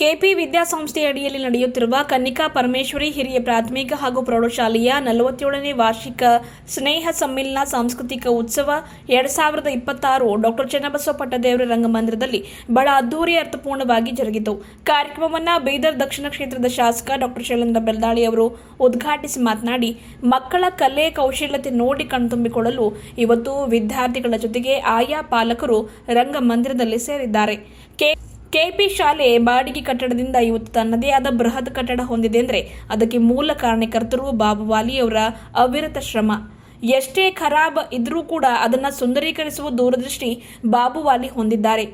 KP ವಿದ್ಯಾಸಂಸ್ಥೆಯ ಅಡಿಯಲ್ಲಿ ನಡೆಯುತ್ತಿರುವ ಕನ್ನಿಕಾ ಪರಮೇಶ್ವರಿ ಹಿರಿಯ ಪ್ರಾಥಮಿಕ ಹಾಗೂ ಪ್ರೌಢಶಾಲೆಯ 47ನೇ ವಾರ್ಷಿಕ ಸ್ನೇಹ ಸಮ್ಮಿಲನ ಸಾಂಸ್ಕೃತಿಕ ಉತ್ಸವ 2026 ಡಾಕ್ಟರ್ ಚನ್ನಬಸವ ಪಟ್ಟದೇವರ ರಂಗಮಂದಿರದಲ್ಲಿ ಬಹಳ ಅದ್ದೂರಿ ಅರ್ಥಪೂರ್ಣವಾಗಿ ಜರುಗಿತು. ಕಾರ್ಯಕ್ರಮವನ್ನು ಬೀದರ್ ದಕ್ಷಿಣ ಕ್ಷೇತ್ರದ ಶಾಸಕ ಡಾಕ್ಟರ್ ಶೈಲೇಂದ್ರ ಬೆಲ್ದಾಳಿ ಅವರು ಉದ್ಘಾಟಿಸಿ ಮಾತನಾಡಿ, ಮಕ್ಕಳ ಕಲೆ ಕೌಶಲ್ಯತೆ ನೋಡಿ ಕಣ್ತುಂಬಿಕೊಳ್ಳಲು ಇವತ್ತು ವಿದ್ಯಾರ್ಥಿಗಳ ಜೊತೆಗೆ ಆಯಾ ಪಾಲಕರು ರಂಗಮಂದಿರದಲ್ಲಿ ಸೇರಿದ್ದಾರೆ. ಕೆಪಿ ಶಾಲೆ ಬಾಡಿಗೆ ಕಟ್ಟಡದಿಂದ ಇವತ್ತು ತನ್ನದೇ ಆದ ಬೃಹತ್ ಕಟ್ಟಡ ಹೊಂದಿದೆ ಅಂದರೆ ಅದಕ್ಕೆ ಮೂಲ ಕಾರಣಕರ್ತರು ಬಾಬುವಾಲಿ ಅವರ ಅವಿರತ ಶ್ರಮ. ಎಷ್ಟೇ ಖರಾಬ್ ಇದ್ರೂ ಕೂಡ ಅದನ್ನು ಸುಂದರೀಕರಿಸುವ ದೂರದೃಷ್ಟಿ ಬಾಬುವಾಲಿ ಹೊಂದಿದ್ದಾರೆ.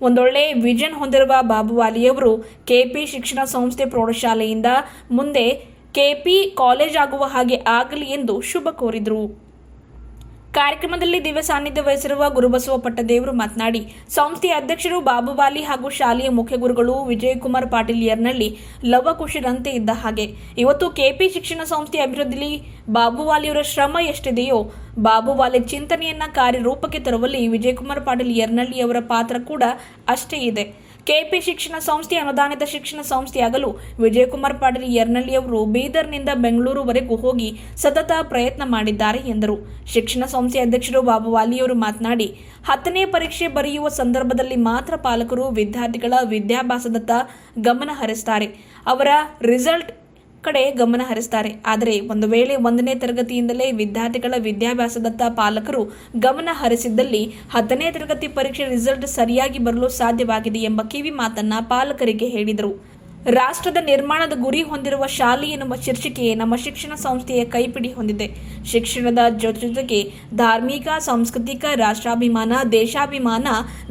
ಒಂದೊಳ್ಳೆ ವಿಷನ್ ಹೊಂದಿರುವ ಬಾಬುವಾಲಿಯವರು ಕೆಪಿ ಶಿಕ್ಷಣ ಸಂಸ್ಥೆ ಪ್ರೌಢಶಾಲೆಯಿಂದ ಮುಂದೆ ಕೆಪಿ ಕಾಲೇಜ್ ಆಗುವ ಹಾಗೆ ಆಗಲಿ ಎಂದು ಶುಭ ಕೋರಿದರು. ಕಾರ್ಯಕ್ರಮದಲ್ಲಿ ದಿವ್ಯ ಸಾನ್ನಿಧ್ಯ ವಹಿಸಿರುವ ಗುರುಬಸವ ಪಟ್ಟದೇವರು ಮಾತನಾಡಿ, ಸಂಸ್ಥೆಯ ಅಧ್ಯಕ್ಷರು ಬಾಬುವಾಲಿ ಹಾಗೂ ಶಾಲೆಯ ಮುಖ್ಯ ಗುರುಗಳು ವಿಜಯಕುಮಾರ್ ಪಾಟೀಲ್ ಯರ್ನಳ್ಳಿ ಲವಕುಶರಂತೆ ಇದ್ದ ಹಾಗೆ ಇವತ್ತು ಕೆಪಿ ಶಿಕ್ಷಣ ಸಂಸ್ಥೆಯ ಅಭಿವೃದ್ಧಿಯಲ್ಲಿ ಬಾಬುವಾಲಿಯವರ ಶ್ರಮ ಎಷ್ಟಿದೆಯೋ ಬಾಬುವಾಲಿ ಚಿಂತನೆಯನ್ನ ಕಾರ್ಯರೂಪಕ್ಕೆ ತರುವಲ್ಲಿ ವಿಜಯಕುಮಾರ್ ಪಾಟೀಲ್ ಯರ್ನಳ್ಳಿ ಅವರ ಪಾತ್ರ ಕೂಡ ಅಷ್ಟೇ ಇದೆ. ಕೆಪಿ ಶಿಕ್ಷಣ ಸಂಸ್ಥೆ ಅನುದಾನಿತ ಶಿಕ್ಷಣ ಸಂಸ್ಥೆಯಾಗಲು ವಿಜಯಕುಮಾರ್ ಪಾಟೀಲ್ ಯರ್ನಳ್ಳಿ ಅವರು ಬೀದರ್ನಿಂದ ಬೆಂಗಳೂರುವರೆಗೂ ಹೋಗಿ ಸತತ ಪ್ರಯತ್ನ ಮಾಡಿದ್ದಾರೆ ಎಂದರು. ಶಿಕ್ಷಣ ಸಂಸ್ಥೆ ಅಧ್ಯಕ್ಷರು ಬಾಬುವಾಲಿಯವರು ಮಾತನಾಡಿ, 10ನೇ ಪರೀಕ್ಷೆ ಬರೆಯುವ ಸಂದರ್ಭದಲ್ಲಿ ಮಾತ್ರ ಪಾಲಕರು ವಿದ್ಯಾರ್ಥಿಗಳ ವಿದ್ಯಾಭ್ಯಾಸದತ್ತ ಗಮನ ಹರಿಸುತ್ತಾರೆ, ಅವರ ರಿಸಲ್ಟ್ ಕಡೆ ಗಮನ ಹರಿಸುತ್ತಾರೆ. ಆದರೆ ಒಂದು ವೇಳೆ 1ನೇ ತರಗತಿಯಿಂದಲೇ ವಿದ್ಯಾರ್ಥಿಗಳ ವಿದ್ಯಾಭ್ಯಾಸದತ್ತ ಪಾಲಕರು ಗಮನ ಹರಿಸಿದ್ದಲ್ಲಿ 10ನೇ ತರಗತಿ ಪರೀಕ್ಷೆ ರಿಸಲ್ಟ್ ಸರಿಯಾಗಿ ಬರಲು ಸಾಧ್ಯವಾಗಿದೆ ಎಂಬ ಕಿವಿ ಮಾತನ್ನ ಪಾಲಕರಿಗೆ ಹೇಳಿದರು. ರಾಷ್ಟ್ರದ ನಿರ್ಮಾಣದ ಗುರಿ ಹೊಂದಿರುವ ಶಾಲೆ ಎನ್ನುವ ಶೀರ್ಷಿಕೆ ನಮ್ಮ ಶಿಕ್ಷಣ ಸಂಸ್ಥೆಯ ಕೈಪಿಡಿ ಹೊಂದಿದೆ. ಶಿಕ್ಷಣದ ಜೊತೆಗೆ ಧಾರ್ಮಿಕ, ಸಾಂಸ್ಕೃತಿಕ, ರಾಷ್ಟ್ರಾಭಿಮಾನ, ದೇಶಾಭಿಮಾನ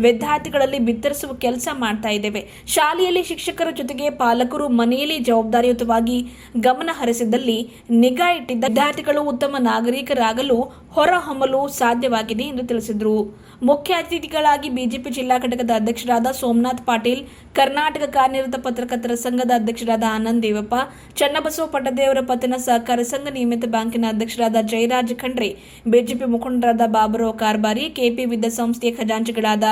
ವಿದ್ಯಾರ್ಥಿಗಳಲ್ಲಿ ಬಿತ್ತರಿಸುವ ಕೆಲಸ ಮಾಡ್ತಾ ಇದ್ದೇವೆ. ಶಾಲೆಯಲ್ಲಿ ಶಿಕ್ಷಕರ ಜೊತೆಗೆ ಪಾಲಕರು ಮನೆಯಲ್ಲಿ ಜವಾಬ್ದಾರಿಯುತವಾಗಿ ಗಮನ ಹರಿಸಿದಲ್ಲಿ ನಿಗಾ ಇಟ್ಟಿದ್ದ ವಿದ್ಯಾರ್ಥಿಗಳು ಉತ್ತಮ ನಾಗರಿಕರಾಗಲು ಹೊರಹೊಮ್ಮಲು ಸಾಧ್ಯವಾಗಿದೆ ಎಂದು ತಿಳಿಸಿದರು. ಮುಖ್ಯ ಅತಿಥಿಗಳಾಗಿ ಬಿಜೆಪಿ ಜಿಲ್ಲಾ ಘಟಕದ ಅಧ್ಯಕ್ಷರಾದ ಸೋಮನಾಥ್ ಪಾಟೀಲ್, ಕರ್ನಾಟಕ ಕಾರ್ಯನಿರತ ಪತ್ರಕರ್ತರ ಸಂಘದ ಅಧ್ಯಕ್ಷರಾದ ಆನಂದ್ ದೇವಪ್ಪ, ಚನ್ನಬಸವ ಪಟ್ಟದೇವರ ಪತನ ಸಹಕಾರ ಸಂಘ ನಿಯಮಿತ ಬ್ಯಾಂಕಿನ ಅಧ್ಯಕ್ಷರಾದ ಜಯರಾಜ್ ಖಂಡ್ರೆ, ಬಿಜೆಪಿ ಮುಖಂಡರಾದ ಬಾಬುರಾವ್ ಕಾರ್ಬಾರಿ, ಕೆಪಿ ವಿದ್ಯಾಸಂಸ್ಥೆಯ ಖಜಾಂಚಿಗಳಾದ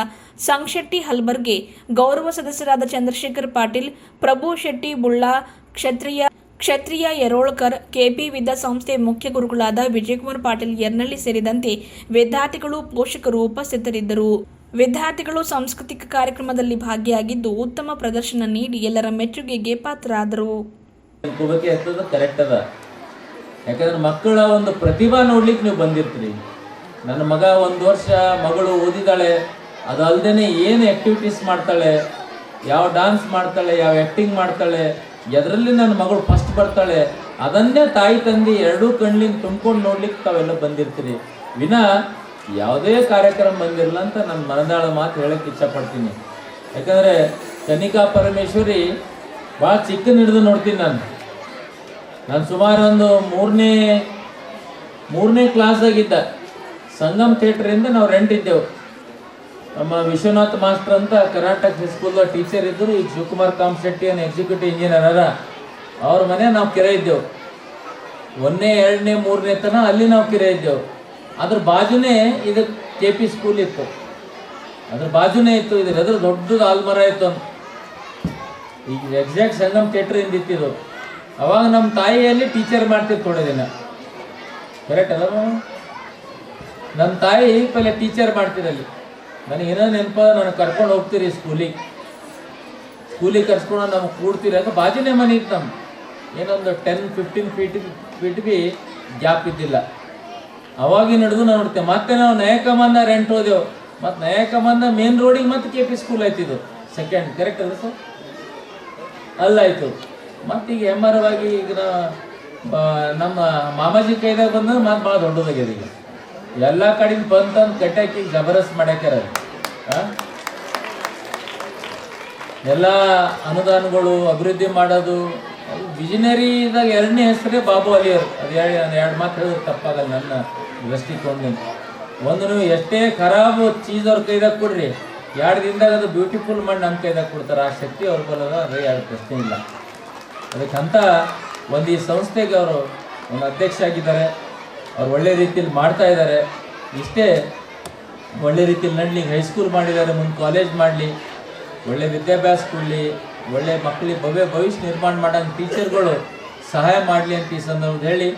ಸಂಶೆಟ್ಟಿ ಹಲ್ಬರ್ಗೆ, ಗೌರವ ಸದಸ್ಯರಾದ ಚಂದ್ರಶೇಖರ್ ಪಾಟೀಲ್, ಪ್ರಭು ಶೆಟ್ಟಿ ಬುಳ್ಳಾ, ಕ್ಷತ್ರಿಯ ಯರೋಳ್ಕರ್, ಕೆಪಿ ವಿದ್ಯಾಸಂಸ್ಥೆಯ ಮುಖ್ಯ ಗುರುಗಳಾದ ವಿಜಯಕುಮಾರ್ ಪಾಟೀಲ್ ಯರ್ನಳ್ಳಿ ಸೇರಿದಂತೆ ವಿದ್ಯಾರ್ಥಿಗಳು, ಪೋಷಕರು ಉಪಸ್ಥಿತರಿದ್ದರು. ವಿದ್ಯಾರ್ಥಿಗಳು ಸಾಂಸ್ಕೃತಿಕ ಕಾರ್ಯಕ್ರಮದಲ್ಲಿ ಭಾಗಿಯಾಗಿದ್ದು ಉತ್ತಮ ಪ್ರದರ್ಶನ ನೀಡಿ ಎಲ್ಲರ ಮೆಚ್ಚುಗೆಗೆ ಪಾತ್ರರಾದರು. ಕರೆಕ್ಟ್ ಅದ, ಯಾಕಂದ್ರೆ ಮಕ್ಕಳ ಒಂದು ಪ್ರತಿಭಾ ನೋಡ್ಲಿಕ್ಕೆ ನೀವು ಬಂದಿರ್ತೀರಿ. ನನ್ನ ಮಗ 1 ವರ್ಷ ಮಗಳು ಓದಿದಾಳೆ, ಅದಲ್ದೇನೆ ಏನು ಆಕ್ಟಿವಿಟೀಸ್ ಮಾಡ್ತಾಳೆ, ಯಾವ ಡಾನ್ಸ್ ಮಾಡ್ತಾಳೆ, ಯಾವ ಆ್ಯಕ್ಟಿಂಗ್ ಮಾಡ್ತಾಳೆ, ಎದರಲ್ಲಿ ನನ್ನ ಮಗಳು ಫಸ್ಟ್ ಬರ್ತಾಳೆ, ಅದನ್ನೇ ತಾಯಿ ತಂದೆ ಎರಡೂ ಕಣ್ಲಿಂದ ತುಂಬ್ಕೊಂಡು ನೋಡ್ಲಿಕ್ಕೆ ತಾವೆಲ್ಲ ಬಂದಿರ್ತೀರಿ. ವಿನಾ ಯಾವುದೇ ಕಾರ್ಯಕ್ರಮ ಬಂದಿರಲ್ಲ ಅಂತ ನನ್ನ ಮನದಾಳ ಮಾತು ಹೇಳಕ್ಕೆ ಇಷ್ಟಪಡ್ತೀನಿ. ಯಾಕಂದರೆ ಕನ್ನಿಕಾ ಪರಮೇಶ್ವರಿ ಭಾಳ ಚಿಕ್ಕನ ಹಿಡಿದು ನೋಡ್ತೀನಿ. ನಾನು ಸುಮಾರು ಒಂದು ಮೂರನೇ ಕ್ಲಾಸಾಗಿದ್ದ ಸಂಗಮ್ ಥಿಯೇಟ್ರಿಂದ ನಾವು ರೆಂಟ್ ಇದ್ದೆವು. ನಮ್ಮ ವಿಶ್ವನಾಥ್ ಮಾಸ್ಟರ್ ಅಂತ ಕರ್ನಾಟಕ ಹೈಸ್ಕೂಲ್ದ ಟೀಚರ್ ಇದ್ದರು. ಈಗ ಶಿವಕುಮಾರ್ ಕಾಮಶೆಟ್ಟಿ ಅನ್ನೋ ಎಕ್ಸಿಕ್ಯೂಟಿವ್ ಇಂಜಿನಿಯರ್ ಅದ, ಅವ್ರ ಮನೆ ನಾವು ಕಿರೆ ಇದ್ದೆವು. 1ನೇ 2ನೇ 3ನೇ ತನಕ ಅಲ್ಲಿ ನಾವು ಕಿರೆ ಇದ್ದೆವು. ಅದ್ರ ಬಾಜುನೇ ಇದು ಕೆಪಿ ಸ್ಕೂಲ್ ಇತ್ತು, ಅದ್ರ ಬಾಜುನೇ ಇತ್ತು. ಇದ್ರ ದೊಡ್ಡದು ಆಲ್ಮರ ಇತ್ತು. ಈಗ ಎಕ್ಸಾಕ್ಟ್ ಸಂಗಮ್ ಥಿಯೇಟ್ರಿಂದ ಇತ್ತಿದ್ದು. ಅವಾಗ ನಮ್ಮ ತಾಯಿಯಲ್ಲಿ ಟೀಚರ್ ಮಾಡ್ತಿತ್ತು ಥೋಡೆ ದಿನ. ಕರೆಕ್ಟ್ ಅಲ್ಲ? ನಮ್ಮ ತಾಯಿ ಪಹಲೆ ಟೀಚರ್ ಮಾಡ್ತಿರಲ್ಲಿ. ನನಗೇನೋ ನೆನಪ, ನನಗೆ ಕರ್ಕೊಂಡು ಹೋಗ್ತೀರಿ ಸ್ಕೂಲಿಗೆ ಕರ್ಸ್ಕೊಂಡು ನಮ್ಗೆ ಕೂಡ್ತೀರಿ ಅಂತ. ಬಾಜುನೇ ಮನೆ ಇತ್ತು ನಮ್ಮ. ಏನೊಂದು 10-15 ಫೀಟ್ ಬಿ ಗ್ಯಾಪ್ ಇದ್ದಿಲ್ಲ. ಅವಾಗಿನ ಹಿಡಿದು ನಾವು ನೋಡ್ತೇವೆ. ಮತ್ತೆ ನಾವು ನಯಕಮಂದ ರೆಂಟ್ ಹೋದೆವು. ಮತ್ತು ನಯಕಮಂದ ಮೇನ್ ರೋಡಿಗೆ ಮತ್ತೆ ಕೆಪಿ ಸ್ಕೂಲ್ ಆಯ್ತಿದ್ದು ಸೆಕೆಂಡ್. ಕರೆಕ್ಟ್ ಅಲ್ಲ ಸರ್? ಅಲ್ಲಾಯಿತು. ಮತ್ತೀಗ ಹೆಮ್ಮರವಾಗಿ ಈಗ ನಮ್ಮ ಮಾಮಾಜಿ ಕೈದಾಗ ಬಂದ್ರೆ ಮತ್ತೆ ಭಾಳ ದೊಡ್ಡದಾಗ್ಯದ. ಈಗ ಎಲ್ಲ ಕಡೆಯಿಂದ ಬಂತಂದು ಕಟ್ಟಾಕಿ ಜಬರದಸ್ತ್ ಮಾಡ್ಯಾಕ್ಯಾರ. ಎಲ್ಲ ಅನುದಾನಗಳು ಅಭಿವೃದ್ಧಿ ಮಾಡೋದು ವಿಜನರಿದಾಗ 2ನೇ ಹೆಸರೇ ಬಾಬುವಾಲಿ ಅವರು. ಅದು 2 ಮಾತು ಹೇಳಿದ್ರೆ ತಪ್ಪಾಗಲ್ಲ ನನ್ನ ದೃಷ್ಟಿಕೋನ. ಒಂದು ನೀವು ಎಷ್ಟೇ ಖರಾಬ್ ಚೀಸ್ ಅವ್ರ ಕೈದಾಗ ಕೊಡ್ರಿ, 2 ದಿನದಾಗ ಅದು ಬ್ಯೂಟಿಫುಲ್ ಮಾಡಿ ನಮ್ಮ ಕೈದಾಗ ಕೊಡ್ತಾರೆ. ಆ ಶಕ್ತಿ ಅವ್ರ ಬರೋದ, ಅದೇ 2 ಪ್ರಶ್ನೆ ಇಲ್ಲ. ಅದಕ್ಕಂತ ಒಂದು ಈ ಸಂಸ್ಥೆಗೆ ಅವರು ಒಂದು ಅಧ್ಯಕ್ಷ ಆಗಿದ್ದಾರೆ. ಅವ್ರು ಒಳ್ಳೆ ರೀತಿಯಲ್ಲಿ ಮಾಡ್ತಾ ಇದ್ದಾರೆ. ಇಷ್ಟೇ ಒಳ್ಳೆ ರೀತಿಯಲ್ಲಿ ನಡಲಿ. ಹೈಸ್ಕೂಲ್ ಮಾಡಿದ್ದಾರೆ, ಮುಂದೆ ಕಾಲೇಜ್ ಮಾಡಲಿ, ಒಳ್ಳೆ ವಿದ್ಯಾಭ್ಯಾಸ ಕೊಡಲಿ, ಒಳ್ಳೆ ಮಕ್ಕಳಿಗೆ ಭವಿಷ್ಯ ನಿರ್ಮಾಣ ಮಾಡೋಂಥ ಟೀಚರ್ಗಳು ಸಹಾಯ ಮಾಡಲಿ ಅಂತ ಈ ಸಂದರ್ಭದಲ್ಲಿ ಹೇಳಿ,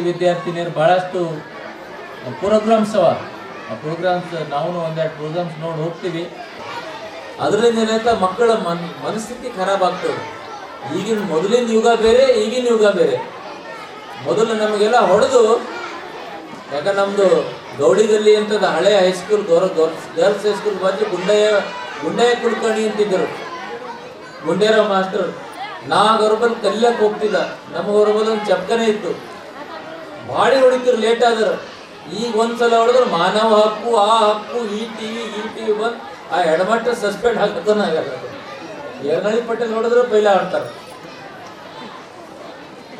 ವಿದ್ಯಾರ್ಥಿನಿಯರು ಭಾಳಷ್ಟು ಪ್ರೋಗ್ರಾಮ್ಸ್ ಅವ. ಆ ಪ್ರೋಗ್ರಾಮ್ಸ್ ನಾವು ಒಂದೆರಡು ಪ್ರೋಗ್ರಾಮ್ಸ್ ನೋಡಿ ಹೋಗ್ತೀವಿ. ಅದರಿಂದ ಏನಾಯ್ತಾ ಮಕ್ಕಳ ಮನಸ್ಥಿತಿ ಖರಾಬ್ ಆಗ್ತದೆ. ಮೊದಲಿನ ಯುಗ ಬೇರೆ, ಈಗಿನ ಯುಗ ಬೇರೆ. ಮೊದಲು ನಮಗೆಲ್ಲ ಹೊಡೆದು, ಯಾಕಂದ್ರೆ ನಮ್ಮದು ಗೌಡಿಗಲ್ಲಿ ಅಂತದ ಹಳೆ ಹೈಸ್ಕೂಲ್ ಗರ್ಲ್ಸ್ ಹೈಸ್ಕೂಲ್ ಬಂದು ಗುಂಡಯ್ಯ ಕುಲಕರ್ಣಿ ಅಂತಿದ್ದರು, ಗುಂಡೇರಾವ್ ಮಾಸ್ಟರ್. ಅವ್ರ ಬಲ್ಲಿ ಕಲಿಯಕ್ಕೆ ಹೋಗ್ತಿದ್ದ, ನಮಗವ್ರ ಬಲ್ಲಿ ಒಂದು ಚಪ್ಕನೇ ಇತ್ತು. ಭಾಳ ಹೊಡಿತಿರು ಲೇಟ್ ಆದ್ರೆ. ಈಗ ಒಂದ್ಸಲ ಹೊಡೆದ್ರೆ ಮಾನವ ಹಕ್ಕು, ಆ ಹಕ್ಕು, ಈ ಟಿವಿ ಬಂದು ಆ ಹೆಣ್ಮಟ್ಟ ಸಸ್ಪೆಂಡ್ ಹಾಕತಾನ ಆಗಲ್ಲ. ಯರ್ನಳ್ಳಿ ಪಟೇಲ್ ಹೊಡೆದ್ರೆ ಪೈಲ ಆಡ್ತಾರೆ.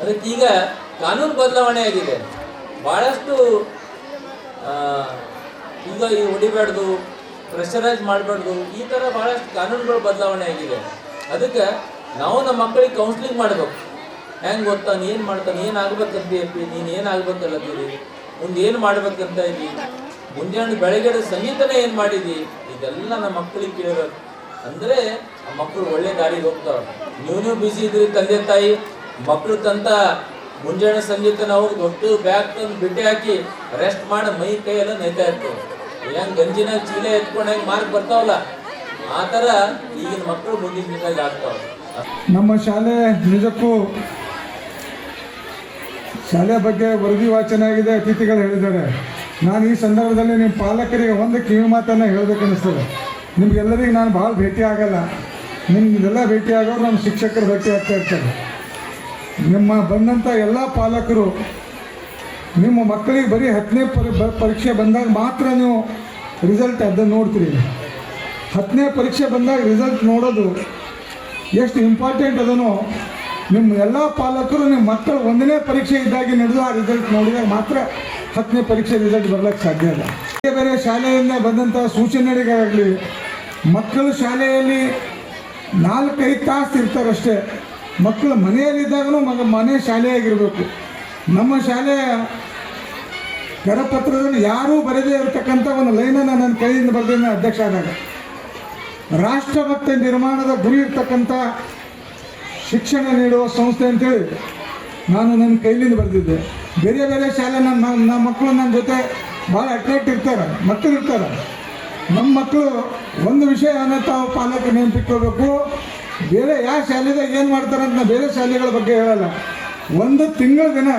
ಅದಕ್ಕೆ ಈಗ ಕಾನೂನು ಬದಲಾವಣೆ ಆಗಿದೆ ಭಾಳಷ್ಟು. ಈಗ ಈ ಹೊಡಿಬಾರ್ದು, ಪ್ರೆಷರೈಸ್ ಮಾಡಬಾರ್ದು, ಈ ಥರ ಭಾಳಷ್ಟು ಕಾನೂನುಗಳು ಬದಲಾವಣೆ ಆಗಿದೆ. ಅದಕ್ಕೆ ನಾವು ನಮ್ಮ ಮಕ್ಕಳಿಗೆ ಕೌನ್ಸ್ಲಿಂಗ್ ಮಾಡಬೇಕು. ಹೆಂಗೆ ಗೊತ್ತಾ, ನೀನು ಮಾಡ್ತಾನೆ, ಏನು ಆಗ್ಬೇಕಂತೀಯಪ್ಪಿ, ನೀನು ಏನು ಆಗ್ಬೇಕಲ್ಲತ್ತೀರಿ, ಮುಂದೆ ಏನು ಮಾಡ್ಬೇಕಂತ ಇದ್ದಿ, ಮುಂಜಾನೆ ಬೆಳಗ್ಗೆ ಸಂಗೀತನೇ ಏನು ಮಾಡಿದಿ, ಇದೆಲ್ಲ ನಮ್ಮ ಮಕ್ಕಳಿಗೆ ಕೇಳಬೇಕು. ಅಂದರೆ ಆ ಮಕ್ಕಳು ಒಳ್ಳೆ ದಾರಿಗೆ ಹೋಗ್ತಾವೆ. ನೀವು ಬಿಸಿ ಇದ್ರಿ ತಂದೆ ತಾಯಿ, ಮಕ್ಕಳು ತಂತ ಮುಂಜಾನೆ ಸಂಗೀತ ನಾವು ದೊಡ್ಡ ಬ್ಯಾಗ್ ತಂದು ಬಿಟ್ಟೆ ಹಾಕಿ ರೆಸ್ಟ್ ಮಾಡಿ ಮೈ ಕೈ ಎಲ್ಲ ನೈತಾ ಇರ್ತವೆ. ಹೆಂಗೆ ಗಂಜಿನಾಗ ಚೀಲ ಎತ್ಕೊಂಡು ಹೆಂಗೆ ಮಾರ್ಕ್ ಬರ್ತಾವಲ್ಲ, ಆ ಥರ ಈಗಿನ ಮಕ್ಕಳು ಮುಂದಿನ ದಿನದಾಗ ಆಗ್ತಾವೆ. ನಮ್ಮ ಶಾಲೆ ನಿಜಕ್ಕೂ ಶಾಲೆ ಬಗ್ಗೆ ವರದಿ ವಾಚನ ಆಗಿದೆ, ಅತಿಥಿಗಳು ಹೇಳಿದ್ದಾರೆ. ನಾನು ಈ ಸಂದರ್ಭದಲ್ಲಿ ನಿಮ್ಮ ಪಾಲಕರಿಗೆ ಒಂದು ಕಿವಿ ಮಾತನ್ನು ಹೇಳಬೇಕು ಅನ್ನಿಸ್ತದೆ. ನಿಮಗೆಲ್ಲರಿಗೆ ನಾನು ಭಾಳ ಭೇಟಿ ಆಗಲ್ಲ, ನಿಮಗೆಲ್ಲ ಭೇಟಿ ಆಗೋರು ನಮ್ಮ ಶಿಕ್ಷಕರು ಭೇಟಿ ಆಗ್ತಾ ಇರ್ತಾರೆ. ನಿಮ್ಮ ಬಂದಂಥ ಎಲ್ಲ ಪಾಲಕರು ನಿಮ್ಮ ಮಕ್ಕಳಿಗೆ ಬರೀ 10ನೇ ಪರೀಕ್ಷೆ ಬಂದಾಗ ಮಾತ್ರ ನೀವು ರಿಸಲ್ಟ್ ಅದನ್ನು ನೋಡ್ತೀರಿ. 10ನೇ ಪರೀಕ್ಷೆ ಬಂದಾಗ ರಿಸಲ್ಟ್ ನೋಡೋದು ಎಷ್ಟು ಇಂಪಾರ್ಟೆಂಟ್ ಅದನ್ನು ನಿಮ್ಮ ಎಲ್ಲ ಪಾಲಕರು ನಿಮ್ಮ ಮಕ್ಕಳು 1ನೇ ಪರೀಕ್ಷೆ ಇದ್ದಾಗಿ ನಡೆದು ಆ ರಿಸಲ್ಟ್ ನೋಡಿದಾಗ ಮಾತ್ರ 10ನೇ ಪರೀಕ್ಷೆ ರಿಸಲ್ಟ್ ಬರ್ಲಿಕ್ಕೆ ಸಾಧ್ಯ ಇಲ್ಲ. ಬೇರೆ ಬೇರೆ ಶಾಲೆಯಿಂದ ಬಂದಂಥ ಸೂಚನೆಗಳಿಗಾಗಲಿ, ಮಕ್ಕಳು ಶಾಲೆಯಲ್ಲಿ 4-5 ತಾಸು ಇರ್ತಾರಷ್ಟೇ. ಮಕ್ಕಳು ಮನೆಯಲ್ಲಿದ್ದಾಗೂ ಮನೆ ಶಾಲೆಯಾಗಿರಬೇಕು. ನಮ್ಮ ಶಾಲೆಯ ಕರಪತ್ರದಲ್ಲಿ ಯಾರೂ ಬರೆದೇ ಇರತಕ್ಕಂಥ ಒಂದು ಲೈನನ್ನು ನನ್ನ ಕೈಯಿಂದ ಬರೆದ ಅಧ್ಯಕ್ಷ ಆದಾಗ, ರಾಷ್ಟ್ರಭಕ್ತ ನಿರ್ಮಾಣದ ಗುರಿ ಇರ್ತಕ್ಕಂಥ ಶಿಕ್ಷಣ ನೀಡುವ ಸಂಸ್ಥೆ ಅಂತೇಳಿ ನಾನು ನನ್ನ ಕೈಲಿಂದ ಬರೆದಿದ್ದೆ. ಬೇರೆ ಬೇರೆ ಶಾಲೆ ನಮ್ಮ ಮಕ್ಕಳು ನನ್ನ ಜೊತೆ ಭಾಳ ಅಟ್ರಾಕ್ಟ್ ಇರ್ತಾರೆ, ಮಕ್ಕಳು ಇರ್ತಾರೆ. ನಮ್ಮ ಮಕ್ಕಳು ಒಂದು ವಿಷಯವನ್ನು ತಾವು ಪಾಲಕರು ನೆನಪಿಟ್ಕೋಬೇಕು. ಬೇರೆ ಯಾವ ಶಾಲೆದಾಗ ಏನು ಮಾಡ್ತಾರೆ ಅಂತ ಬೇರೆ ಶಾಲೆಗಳ ಬಗ್ಗೆ ಹೇಳಲ್ಲ. ಒಂದು ತಿಂಗಳ ದಿನ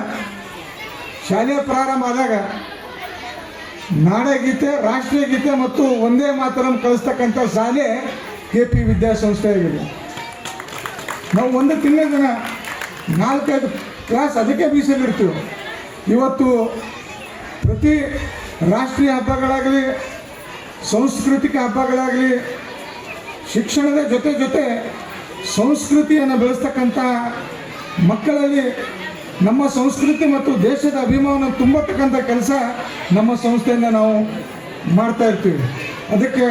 ಶಾಲೆ ಪ್ರಾರಂಭ ಆದಾಗ ನಾಡಗೀತೆ, ರಾಷ್ಟ್ರೀಯ ಗೀತೆ ಮತ್ತು ಒಂದೇ ಮಾತರಂ ಕಳಿಸ್ತಕ್ಕಂಥ ಶಾಲೆ KP ವಿದ್ಯಾಸಂಸ್ಥೆ ಆಗಿದೆ. ನಾವು ಒಂದು ತಿಂಗಳ ದಿನ 4-5 ಕ್ಲಾಸ್ ಅದಕ್ಕೆ ಮೀಸಲಿಡ್ತೀವಿ. ಇವತ್ತು ಪ್ರತಿ ರಾಷ್ಟ್ರೀಯ ಹಬ್ಬಗಳಾಗಲಿ, ಸಾಂಸ್ಕೃತಿಕ ಹಬ್ಬಗಳಾಗಲಿ, ಶಿಕ್ಷಣದ ಜೊತೆ ಸಂಸ್ಕೃತಿಯನ್ನು ಬೆಳೆಸ್ತಕ್ಕಂಥ ಮಕ್ಕಳಲ್ಲಿ ನಮ್ಮ ಸಂಸ್ಕೃತಿ ಮತ್ತು ದೇಶದ ಅಭಿಮಾನ ತುಂಬತಕ್ಕಂಥ ಕೆಲಸ ನಮ್ಮ ಸಂಸ್ಥೆಯಿಂದ ನಾವು ಮಾಡ್ತಾ ಇರ್ತೀವಿ. ಅದಕ್ಕೆ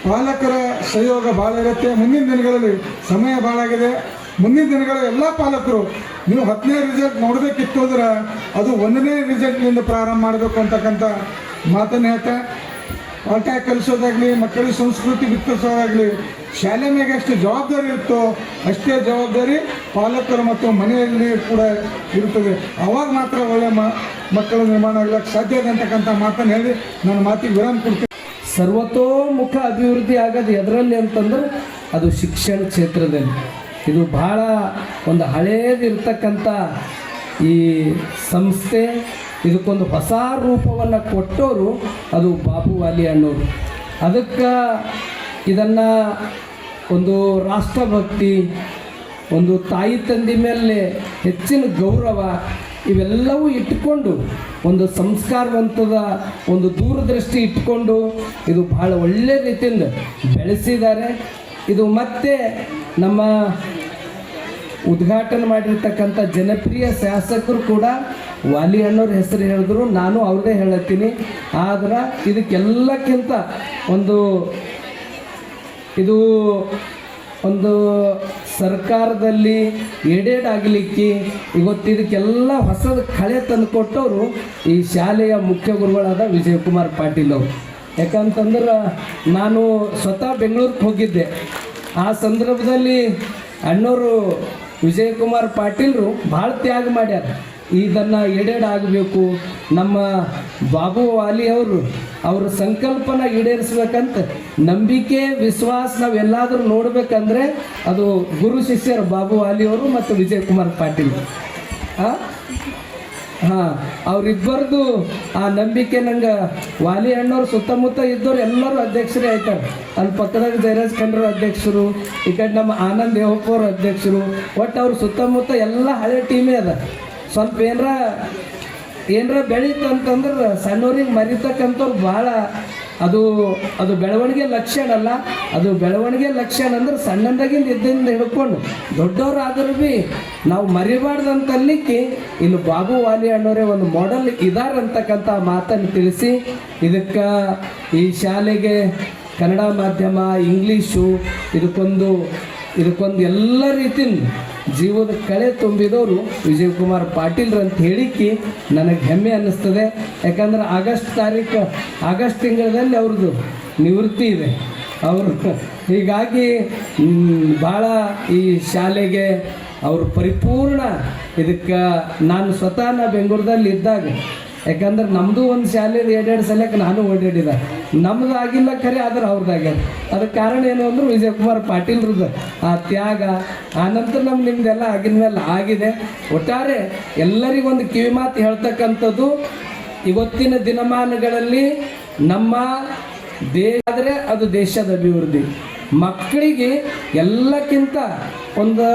ಪಾಲಕರ ಸಹಯೋಗ ಭಾಳ ಇರುತ್ತೆ. ಮುಂದಿನ ದಿನಗಳಲ್ಲಿ ಸಮಯ ಭಾಳ ಆಗಿದೆ. ಮುಂದಿನ ದಿನಗಳ ಎಲ್ಲ ಪಾಲಕರು ನೀವು 10ನೇ ರಿಸಲ್ಟ್ ನೋಡಬೇಕಿತ್ತು ಅಂದ್ರೆ ಅದು 1ನೇ ರಿಸಲ್ಟ್ನಿಂದ ಪ್ರಾರಂಭ ಮಾಡಬೇಕು ಅಂತಕ್ಕಂಥ ಮಾತನ್ನು ಹೇಳ್ತಾ, ಪಾಠ ಕಲಿಸೋದಾಗಲಿ, ಮಕ್ಕಳಿಗೆ ಸಂಸ್ಕೃತಿ ಬಿತ್ತಿಸೋದಾಗಲಿ ಶಾಲೆ ಮೇಲೆ ಎಷ್ಟು ಜವಾಬ್ದಾರಿ ಇರುತ್ತೋ ಅಷ್ಟೇ ಜವಾಬ್ದಾರಿ ಪಾಲಕರು ಮತ್ತು ಮನೆಯಲ್ಲಿ ಕೂಡ ಇರುತ್ತದೆ. ಅವಾಗ ಮಾತ್ರ ಒಳ್ಳೆಯ ಮಕ್ಕಳ ನಿರ್ಮಾಣ ಆಗಲಿಕ್ಕೆ ಸಾಧ್ಯ ಇದೆ ಅಂತಕ್ಕಂಥ ಮಾತನ್ನು ಹೇಳಿ ನನ್ನ ಮಾತಿಗೆ ವಿರಾಮ ಕೊಡ್ತೀನಿ. ಸರ್ವತೋಮುಖ ಅಭಿವೃದ್ಧಿ ಆಗೋದು ಎದರಲ್ಲಿ ಅಂತಂದ್ರೆ ಅದು ಶಿಕ್ಷಣ ಕ್ಷೇತ್ರದಲ್ಲಿ. ಇದು ಭಾಳ ಒಂದು ಹಳೇದಿರ್ತಕ್ಕಂಥ ಈ ಸಂಸ್ಥೆ. ಇದಕ್ಕೊಂದು ಹೊಸ ರೂಪವನ್ನು ಕೊಟ್ಟವರು ಅದು ಬಾಬು ವಾಲಿ ಅನ್ನೋರು. ಅದಕ್ಕೆ ಇದನ್ನು ಒಂದು ರಾಷ್ಟ್ರಭಕ್ತಿ, ಒಂದು ತಾಯಿ ತಂದೆ ಮೇಲೆ ಹೆಚ್ಚಿನ ಗೌರವ ಇವೆಲ್ಲವೂ ಇಟ್ಟುಕೊಂಡು ಒಂದು ಸಂಸ್ಕಾರವಂತದ ಒಂದು ದೂರದೃಷ್ಟಿ ಇಟ್ಕೊಂಡು ಇದು ಭಾಳ ಒಳ್ಳೆಯ ರೀತಿಯಿಂದ ಬೆಳೆಸಿದ್ದಾರೆ. ಇದು ಮತ್ತೆ ನಮ್ಮ ಉದ್ಘಾಟನೆ ಮಾಡಿರ್ತಕ್ಕಂಥ ಜನಪ್ರಿಯ ಶಾಸಕರು ಕೂಡ ವಾಲಿ ಅಣ್ಣವ್ರ ಹೆಸರು ಹೇಳಿದ್ರು, ನಾನು ಅವ್ರದ್ದೇ ಹೇಳತ್ತೀನಿ. ಆದ್ರೆ ಇದಕ್ಕೆಲ್ಲಕ್ಕಿಂತ ಇದು ಒಂದು ಸರ್ಕಾರದಲ್ಲಿ ಏಡೇಡ್ ಆಗಲಿಕ್ಕೆ ಇವತ್ತು ಇದಕ್ಕೆಲ್ಲ ಹೊಸದು ಕಳೆ ತಂದುಕೊಟ್ಟವರು ಈ ಶಾಲೆಯ ಮುಖ್ಯ ಗುರುಗಳಾದ ವಿಜಯಕುಮಾರ್ ಪಾಟೀಲ್ ಅವರು. ಯಾಕಂತಂದ್ರೆ ನಾನು ಸ್ವತಃ ಬೆಂಗಳೂರಿಗೆ ಹೋಗಿದ್ದೆ. ಆ ಸಂದರ್ಭದಲ್ಲಿ ಅಣ್ಣವರು ವಿಜಯಕುಮಾರ್ ಪಾಟೀಲ್ರು ಭಾಳ ತ್ಯಾಗ ಮಾಡ್ಯಾರ. ಇದನ್ನು ಈಡೇರಾಗಬೇಕು, ನಮ್ಮ ಬಾಬು ವಾಲಿ ಅವರು ಅವ್ರ ಸಂಕಲ್ಪನ ಈಡೇರಿಸ್ಬೇಕಂತ ನಂಬಿಕೆ ವಿಶ್ವಾಸ ನಾವೆಲ್ಲಾದರೂ ನೋಡ್ಬೇಕಂದ್ರೆ ಅದು ಗುರು ಶಿಷ್ಯರು ಬಾಬು ವಾಲಿ ಅವರು ಮತ್ತು ವಿಜಯಕುಮಾರ್ ಪಾಟೀಲ್. ಹಾಂ, ಅವರಿಬ್ಬರದು ಆ ನಂಬಿಕೆ ನಂಗೆ ವಾಲಿ ಅಣ್ಣವ್ರು ಸುತ್ತಮುತ್ತ ಇದ್ದವ್ರು ಎಲ್ಲರೂ ಅಧ್ಯಕ್ಷರೇ ಆಯ್ತಾರೆ. ಅಲ್ಲಿ ಪಕ್ಕದಾಗ ಜಯರಾಜ್ ಖಂಡ್ರು ಅಧ್ಯಕ್ಷರು, ಈ ಕಡೆ ನಮ್ಮ ಆನಂದ್ ದೇವಪ್ಪ ಅವರು ಅಧ್ಯಕ್ಷರು. ಒಟ್ಟು ಅವ್ರ ಸುತ್ತಮುತ್ತ ಎಲ್ಲ ಹಳೆ ಟೀಮೇ ಅದ. ಸ್ವಲ್ಪ ಏನರ ಬೆಳೀತು ಅಂತಂದ್ರೆ ಸಣ್ಣವ್ರಿಗೆ ಮರಿತಕ್ಕಂಥವ್ರು ಭಾಳ ಅದು ಬೆಳವಣಿಗೆ ಲಕ್ಷಣ ಅಲ್ಲ. ಅದು ಬೆಳವಣಿಗೆ ಲಕ್ಷಣ ಅಂದ್ರೆ ಸಣ್ಣದಾಗಿಂದ ಇದ್ದಿಂದ ಹಿಡ್ಕೊಂಡು ದೊಡ್ಡವರಾದರೂ ಭೀ ನಾವು ಮರಿಬಾರ್ದಂತಲ್ಲಿಕ್ಕೆ ಇಲ್ಲಿ ಬಾಬು ವಾಲಿ ಅಣ್ಣವರೇ ಒಂದು ಮಾಡೆಲ್ ಇದ್ದಾರೆ ಅಂತಕ್ಕಂಥ ಮಾತನ್ನು ತಿಳಿಸಿ, ಇದಕ್ಕೆ ಈ ಶಾಲೆಗೆ ಕನ್ನಡ ಮಾಧ್ಯಮ, ಇಂಗ್ಲೀಷು ಇದಕ್ಕೊಂದು ಎಲ್ಲ ರೀತಿಯಿಂದ ಜೀವದ ಕಳೆ ತುಂಬಿದವರು ವಿಜಯಕುಮಾರ್ ಪಾಟೀಲ್ರು ಅಂತ ಹೇಳಿಕ್ಕೆ ನನಗೆ ಹೆಮ್ಮೆ ಅನ್ನಿಸ್ತದೆ. ಯಾಕಂದ್ರೆ ಆಗಸ್ಟ್ ತಿಂಗಳಲ್ಲಿ ಅವ್ರದ್ದು ನಿವೃತ್ತಿ ಇದೆ ಅವರು. ಹೀಗಾಗಿ ಭಾಳ ಈ ಶಾಲೆಗೆ ಅವರು ಪರಿಪೂರ್ಣ ಇದಕ್ಕೆ ನಾನು ಸ್ವತಃ ಬೆಂಗಳೂರಲ್ಲಿ ಇದ್ದಾಗ, ಯಾಕಂದ್ರೆ ನಮ್ಮದು ಒಂದು ಶಾಲೆ 2 ಸಲಕ್ಕೆ ನಾನು ಓಡಾಡಿದೆ. ನಮ್ಮದು ಆಗಿಲ್ಲ ಖರೆ, ಆದ್ರೆ ಅವ್ರದ್ದಾಗ್ಯದ. ಅದಕ್ಕೆ ಕಾರಣ ಏನು ಅಂದ್ರೆ ವಿಜಯಕುಮಾರ್ ಪಾಟೀಲ್ರದ್ದು ಆ ತ್ಯಾಗ. ಆ ನಂತರ ನಿಮ್ದೆಲ್ಲ ಆಗಿನ ಮೇಲೆ ಆಗಿದೆ. ಒಟ್ಟಾರೆ ಎಲ್ಲರಿಗೊಂದು ಕಿವಿ ಮಾತು ಹೇಳ್ತಕ್ಕಂಥದ್ದು, ಇವತ್ತಿನ ದಿನಮಾನಗಳಲ್ಲಿ ನಮ್ಮ ದೇಶ ಆದರೆ ಅದು ದೇಶದ ಅಭಿವೃದ್ಧಿ. ಮಕ್ಕಳಿಗೆ ಎಲ್ಲಕ್ಕಿಂತ ಒಂದು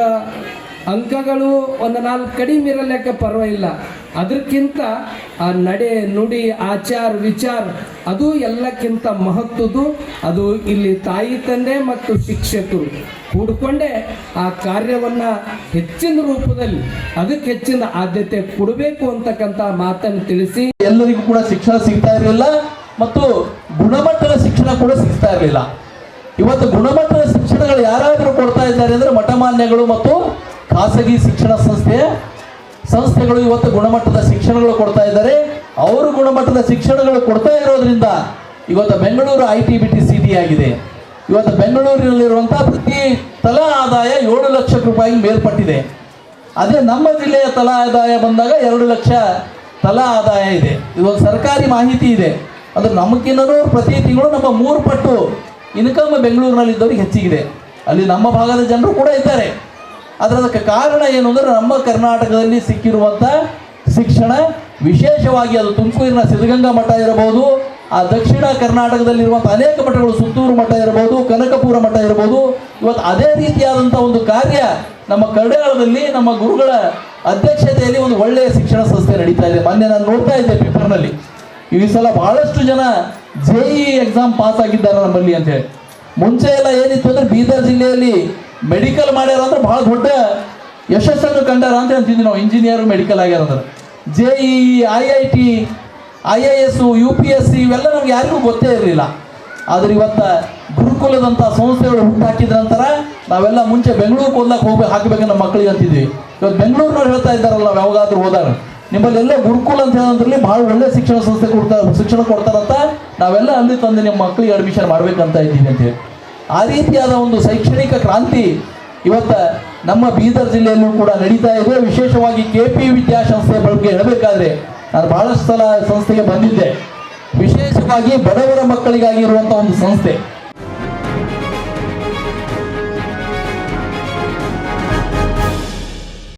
ಅಂಕಗಳು ಒಂದು 4 ಕಡಿಮೆ ಇರಲಿಕ್ಕೆ ಪರವಾಗಿಲ್ಲ. ಅದಕ್ಕಿಂತ ಆ ನಡೆ ನುಡಿ ಆಚಾರ ವಿಚಾರ ಅದು ಎಲ್ಲಕ್ಕಿಂತ ಮಹತ್ವದ್ದು. ಅದು ಇಲ್ಲಿ ತಾಯಿ ತಂದೆ ಮತ್ತು ಶಿಕ್ಷಕರು ಕೂಡಿಕೊಂಡೇ ಆ ಕಾರ್ಯವನ್ನು ಹೆಚ್ಚಿನ ರೂಪದಲ್ಲಿ ಅದಕ್ಕೆ ಹೆಚ್ಚಿನ ಆದ್ಯತೆ ಕೊಡಬೇಕು ಅಂತಕ್ಕಂಥ ಮಾತನ್ನು ತಿಳಿಸಿ, ಎಲ್ಲರಿಗೂ ಕೂಡ ಶಿಕ್ಷಣ ಸಿಗ್ತಾ ಇರಲಿಲ್ಲ ಮತ್ತು ಗುಣಮಟ್ಟದ ಶಿಕ್ಷಣ ಕೂಡ ಸಿಗ್ತಾ ಇರಲಿಲ್ಲ. ಇವತ್ತು ಗುಣಮಟ್ಟದ ಶಿಕ್ಷಣಗಳು ಯಾರಾದರೂ ಕೊಡ್ತಾ ಇದ್ದಾರೆ ಅಂದರೆ ಮಠಮಾನ್ಯಗಳು ಮತ್ತು ಖಾಸಗಿ ಶಿಕ್ಷಣ ಸಂಸ್ಥೆಗಳು ಇವತ್ತು ಗುಣಮಟ್ಟದ ಶಿಕ್ಷಣಗಳು ಕೊಡ್ತಾ ಇದ್ದಾರೆ. ಅವರು ಗುಣಮಟ್ಟದ ಶಿಕ್ಷಣಗಳು ಕೊಡ್ತಾ ಇರೋದ್ರಿಂದ ಇವತ್ತು ಬೆಂಗಳೂರು ITBT ಸಿಟಿ ಆಗಿದೆ. ಇವತ್ತು ಬೆಂಗಳೂರಿನಲ್ಲಿರುವಂಥ ಪ್ರತಿ ತಲಾ ಆದಾಯ 7 ಲಕ್ಷ ರೂಪಾಯಿ ಮೇಲ್ಪಟ್ಟಿದೆ. ಅದೇ ನಮ್ಮ ಜಿಲ್ಲೆಯ ತಲಾ ಆದಾಯ ಬಂದಾಗ 2 ಲಕ್ಷ ತಲಾ ಆದಾಯ ಇದೆ. ಇದೊಂದು ಸರ್ಕಾರಿ ಮಾಹಿತಿ ಇದೆ. ಅದು ನಮಗಿನ್ನೂ ಪ್ರತಿ ತಿಂಗಳು ನಮ್ಮ 3 ಪಟ್ಟು ಇನ್ಕಮ್ ಬೆಂಗಳೂರಿನಲ್ಲಿದ್ದವ್ರಿಗೆ ಹೆಚ್ಚಿಗಿದೆ. ಅಲ್ಲಿ ನಮ್ಮ ಭಾಗದ ಜನರು ಕೂಡ ಇದ್ದಾರೆ. ಅದಕ್ಕೆ ಕಾರಣ ಏನು ಅಂದರೆ ನಮ್ಮ ಕರ್ನಾಟಕದಲ್ಲಿ ಸಿಕ್ಕಿರುವಂಥ ಶಿಕ್ಷಣ, ವಿಶೇಷವಾಗಿ ಅದು ತುಮಕೂರಿನ ಸಿದ್ಧಗಂಗಾ ಮಠ ಇರಬಹುದು, ಆ ದಕ್ಷಿಣ ಕರ್ನಾಟಕದಲ್ಲಿರುವಂಥ ಅನೇಕ ಮಠಗಳು, ಸುತ್ತೂರು ಮಠ ಇರಬಹುದು, ಕನಕಪುರ ಮಠ ಇರಬಹುದು. ಇವತ್ತು ಅದೇ ರೀತಿಯಾದಂಥ ಒಂದು ಕಾರ್ಯ ನಮ್ಮ ಕರ್ನಾಟಕದಲ್ಲಿ ನಮ್ಮ ಗುರುಗಳ ಅಧ್ಯಕ್ಷತೆಯಲ್ಲಿ ಒಂದು ಒಳ್ಳೆಯ ಶಿಕ್ಷಣ ಸಂಸ್ಥೆ ನಡೀತಾ ಇದೆ. ಮೊನ್ನೆ ನಾನು ನೋಡ್ತಾ ಇದ್ದೆ ಪೇಪರ್ನಲ್ಲಿ, ಈ ಸಲ ಬಹಳಷ್ಟು ಜನ JEE ಎಕ್ಸಾಮ್ ಪಾಸ್ ಆಗಿದ್ದಾರೆ ನಮ್ಮಲ್ಲಿ ಅಂತೇಳಿ. ಮುಂಚೆ ಎಲ್ಲ ಏನಿತ್ತು ಅಂದರೆ ಬೀದರ್ ಜಿಲ್ಲೆಯಲ್ಲಿ ಮೆಡಿಕಲ್ ಮಾಡ್ಯಾರ ಅಂದ್ರೆ ಭಾಳ ದೊಡ್ಡ ಯಶಸ್ಸನ್ನು ಕಂಡಾರ ಅಂತ ಅಂತಿದ್ವಿ ನಾವು. ಇಂಜಿನಿಯರ್ ಮೆಡಿಕಲ್ ಆಗ್ಯಾರ ಅಂದ್ರೆ JEE, IIT, IAS, UPSC ಇವೆಲ್ಲ ನಮ್ಗೆ ಯಾರಿಗೂ ಗೊತ್ತೇ ಇರಲಿಲ್ಲ. ಆದರೆ ಇವತ್ತು ಗುರುಕುಲದಂಥ ಸಂಸ್ಥೆಗಳು ಹುಟ್ಟಾಕಿದ ನಂತರ ನಾವೆಲ್ಲ ಮುಂಚೆ ಬೆಂಗಳೂರಿಗೆ ಹಾಕಬೇಕು ನಮ್ಮ ಮಕ್ಕಳಿಗೆ ಅಂತಿದ್ವಿ. ಇವತ್ತು ಬೆಂಗಳೂರಿನವ್ರು ಹೇಳ್ತಾ ಇದ್ದಾರಲ್ಲ, ನಾವು ಯಾವಾಗಾದ್ರೂ ಹೋದಾಗ ನಿಮ್ಮಲ್ಲೆಲ್ಲ ಗುರುಕುಲ ಅಂತ ಹೇಳೋದ್ರಲ್ಲಿ ಭಾಳ ಒಳ್ಳೆ ಶಿಕ್ಷಣ ಕೊಡ್ತಾರಂತ ನಾವೆಲ್ಲ ಅಲ್ಲಿ ತಂದು ನಿಮ್ಮ ಮಕ್ಕಳಿಗೆ ಅಡ್ಮಿಷನ್ ಮಾಡ್ಬೇಕಂತ ಇದ್ದೀವಿ ಅಂತೇಳಿ. ಆ ರೀತಿಯಾದ ಒಂದು ಶೈಕ್ಷಣಿಕ ಕ್ರಾಂತಿ ಇವತ್ತು ನಮ್ಮ ಬೀದರ್ ಜಿಲ್ಲೆಯಲ್ಲೂ ಕೂಡ ನಡೀತಾ ಇದೆ. ವಿಶೇಷವಾಗಿ KP ವಿದ್ಯಾಸಂಸ್ಥೆ ಬಗ್ಗೆ ಹೇಳಬೇಕಾದ್ರೆ ನಾನು ಬಹಳಷ್ಟು ಸಲ ಸಂಸ್ಥೆಗೆ ಬಂದಿದ್ದೆ. ವಿಶೇಷವಾಗಿ ಬಡವರ ಮಕ್ಕಳಿಗಾಗಿ ಇರುವಂಥ ಒಂದು ಸಂಸ್ಥೆ.